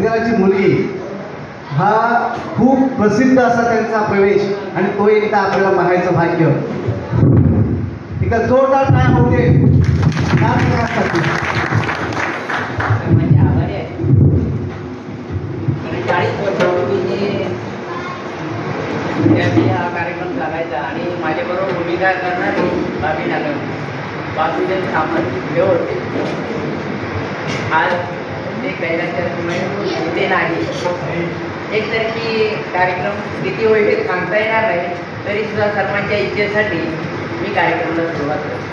विठ्ठलाची मुलगी हा खूप प्रसिद्ध असा त्यांचा प्रवेश आणि तो एकदा आपल्याला पाहायचं भाग्य. एकदा जोरदार काय होते म्हणजे आभारी आहे. 40 वर्षापूर्वी हा कार्यक्रम चालायचा आणि माझ्याबरोबर भूमिका करणारी बाबी नागल बाबीदेव सामंत हे होते. आज ते कैलासच्या इथे नाही. एक तरी कार्यक्रम किती होईल हे सांगता येणार नाही, तरी सुद्धा सर्वांच्या इच्छेसाठी मी कार्यक्रमाला सुरुवात करतो.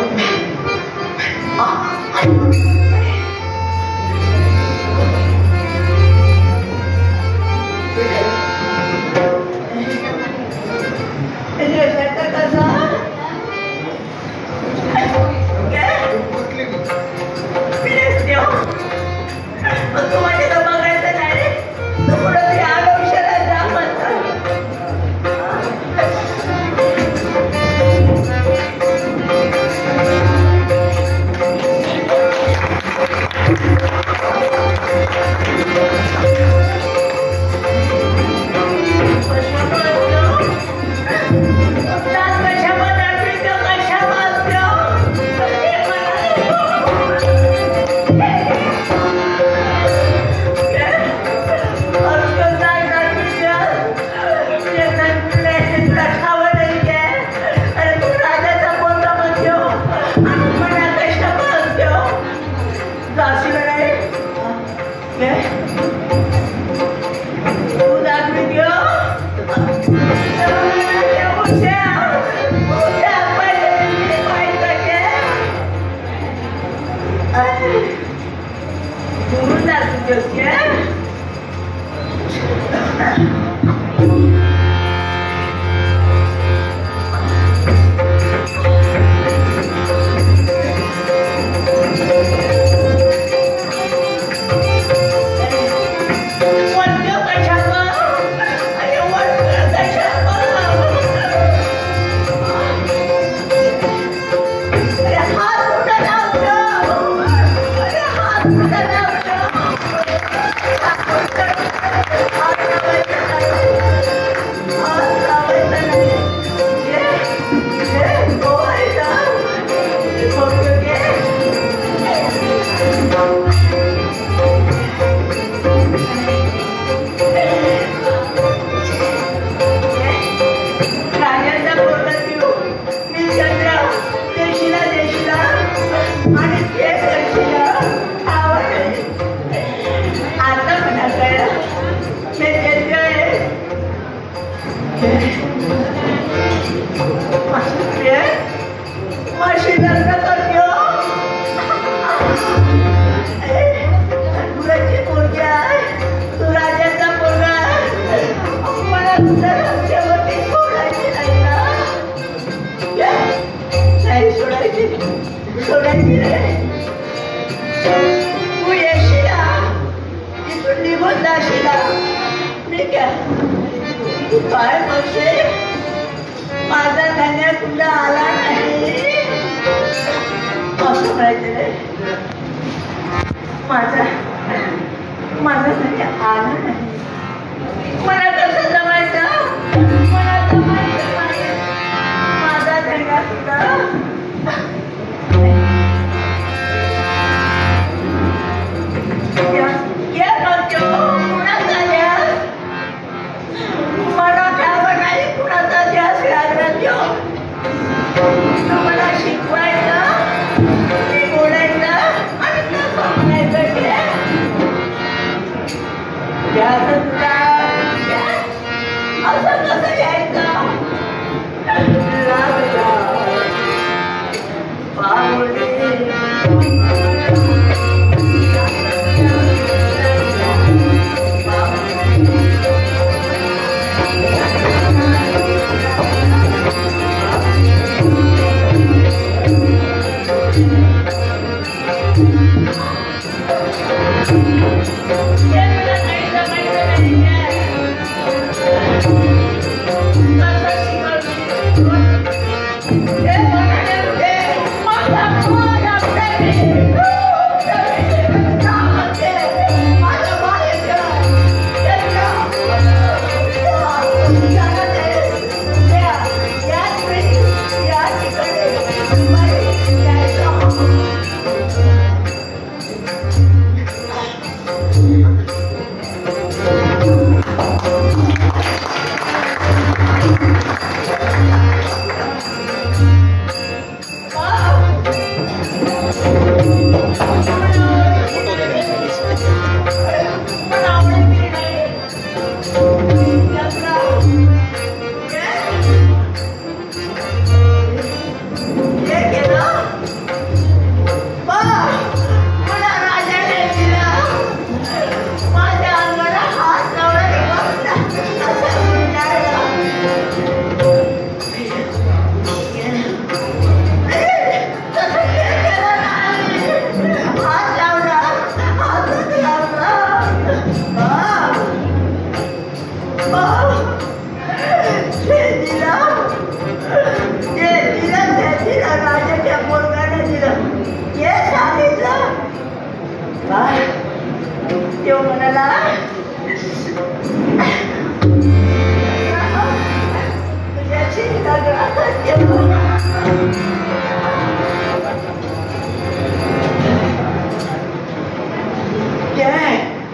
Thank you.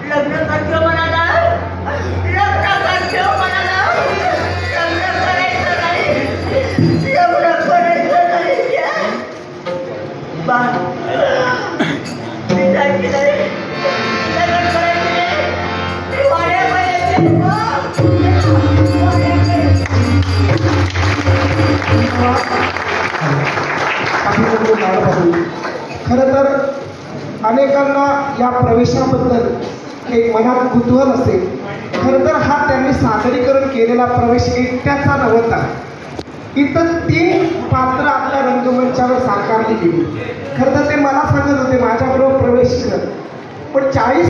लग्न करतो म्हणाला, लग्न करतो म्हणाला, लग्न करायचं नाही, लग्न करायचं नाही. बा मी जायची नाही, लग्न करायचं नाही, वाड्यामध्ये खरं तर अनेकांना या प्रवेशाबद्दल एक मनात कुतूहल असते. खरं तर हा त्यांनी सादरीकरण केलेला प्रवेश एकट्याचा नव्हता. इथं 3 पात्र आपल्या रंगमंचावर साकारली गेली. खरं तर ते मला सांगत होते माझ्याबरोबर प्रवेश कर, पण 40